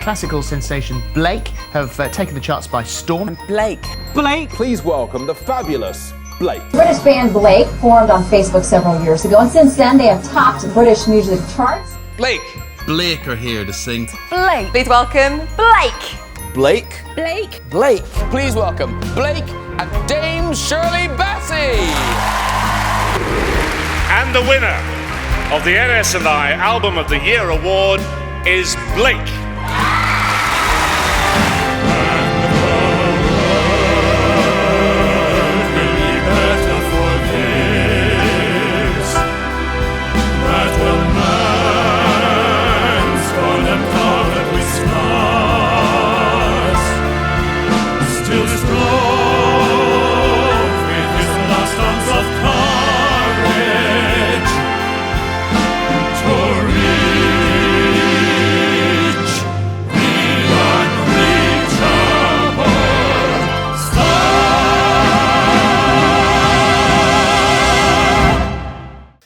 classical sensation Blake have taken the charts by storm. Blake. Please welcome the fabulous Blake. British band Blake formed on Facebook several years ago, and since then they have topped British music charts. Blake. Blake are here to sing. Blake. Please welcome Blake. Blake. Blake. Blake. Please welcome Blake and Dame Shirley Bassey. And the winner of the NS&I Album of the Year award is Blake.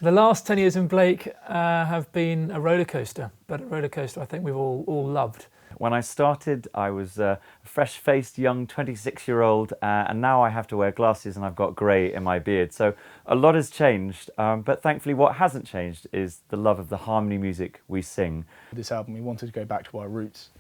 The last 10 years in Blake have been a roller coaster, but a roller coaster I think we've all loved. When I started, I was a fresh-faced young 26-year-old, and now I have to wear glasses and I've got grey in my beard. So a lot has changed, but thankfully what hasn't changed is the love of the harmony music we sing. This album, we wanted to go back to our roots,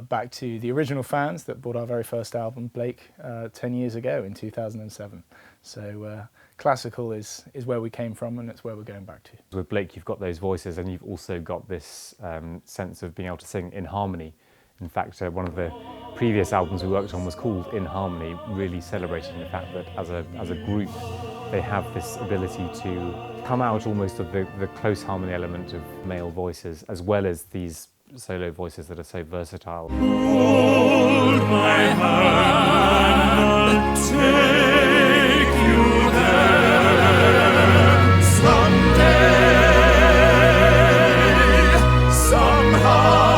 back to the original fans that bought our very first album, Blake, 10 years ago in 2007. So classical is where we came from, and it's where we're going back to. With Blake, you've got those voices, and you've also got this sense of being able to sing in harmony. In fact, one of the previous albums we worked on was called In Harmony, really celebrating the fact that as a group, they have this ability to come out almost of the close harmony element of male voices, as well as these solo voices that are so versatile. Hold my hand, take you there someday, somehow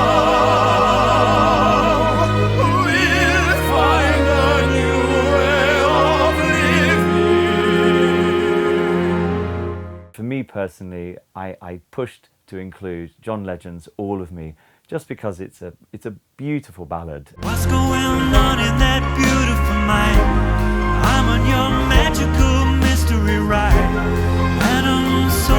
we'll find a new way of living. For me personally, I pushed to include John Legend's All of Me, just because it's a beautiful ballad. What's going on in that beautiful mind? I'm on your magical mystery ride, and I'm so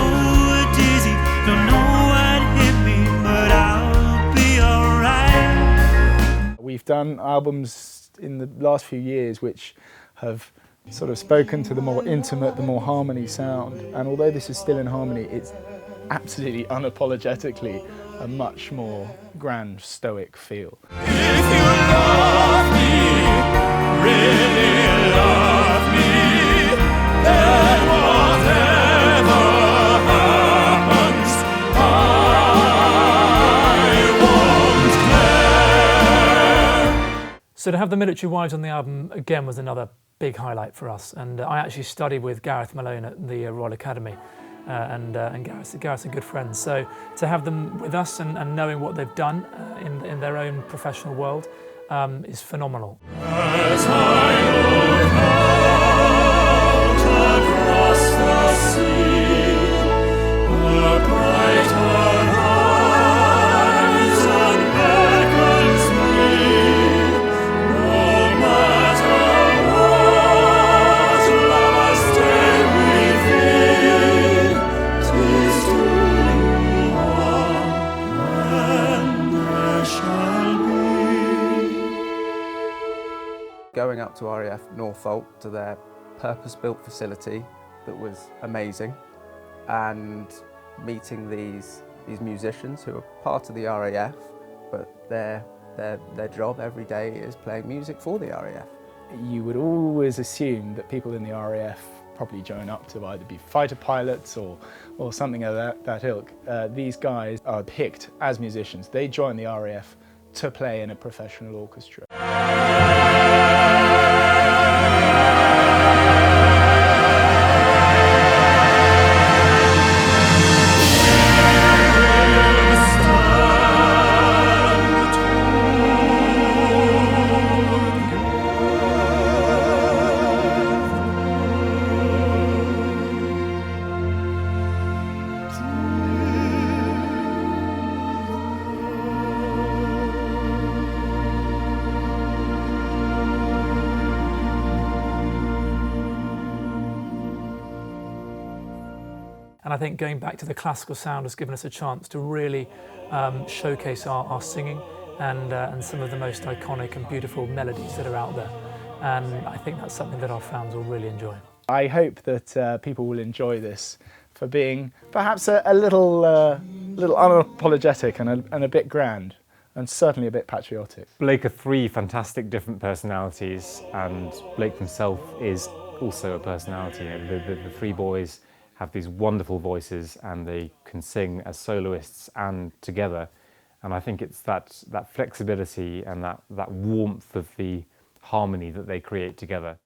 dizzy, don't know what hit me, but I'll be alright. We've done albums in the last few years which have sort of spoken to the more intimate, the more harmony sound, and although this is still in harmony, it's absolutely unapologetically a much more grand, stoic feel. If you love me, really love me, then whatever happens, I won't care. So to have the Military Wives on the album again was another big highlight for us, and I actually studied with Gareth Malone at the Royal Academy. And Gareth's a good friend, so to have them with us and knowing what they've done in their own professional world is phenomenal. As I look out across the sea, the bright horizon beckons me. No matter what, love, I stay with thee. 'Tis to you all, and there shall be. Going up to RAF Northolt to their purpose-built facility that was amazing, and meeting these musicians who are part of the RAF, but their job every day is playing music for the RAF. You would always assume that people in the RAF probably join up to either be fighter pilots or something of that ilk. These guys are picked as musicians. They join the RAF to play in a professional orchestra. And I think going back to the classical sound has given us a chance to really showcase our singing and some of the most iconic and beautiful melodies that are out there. And I think that's something that our fans will really enjoy. I hope that people will enjoy this for being perhaps a little unapologetic and a bit grand, and certainly a bit patriotic. Blake are three fantastic different personalities, and Blake himself is also a personality. You know, the three boys have these wonderful voices and they can sing as soloists and together. And I think it's that flexibility and that warmth of the harmony that they create together.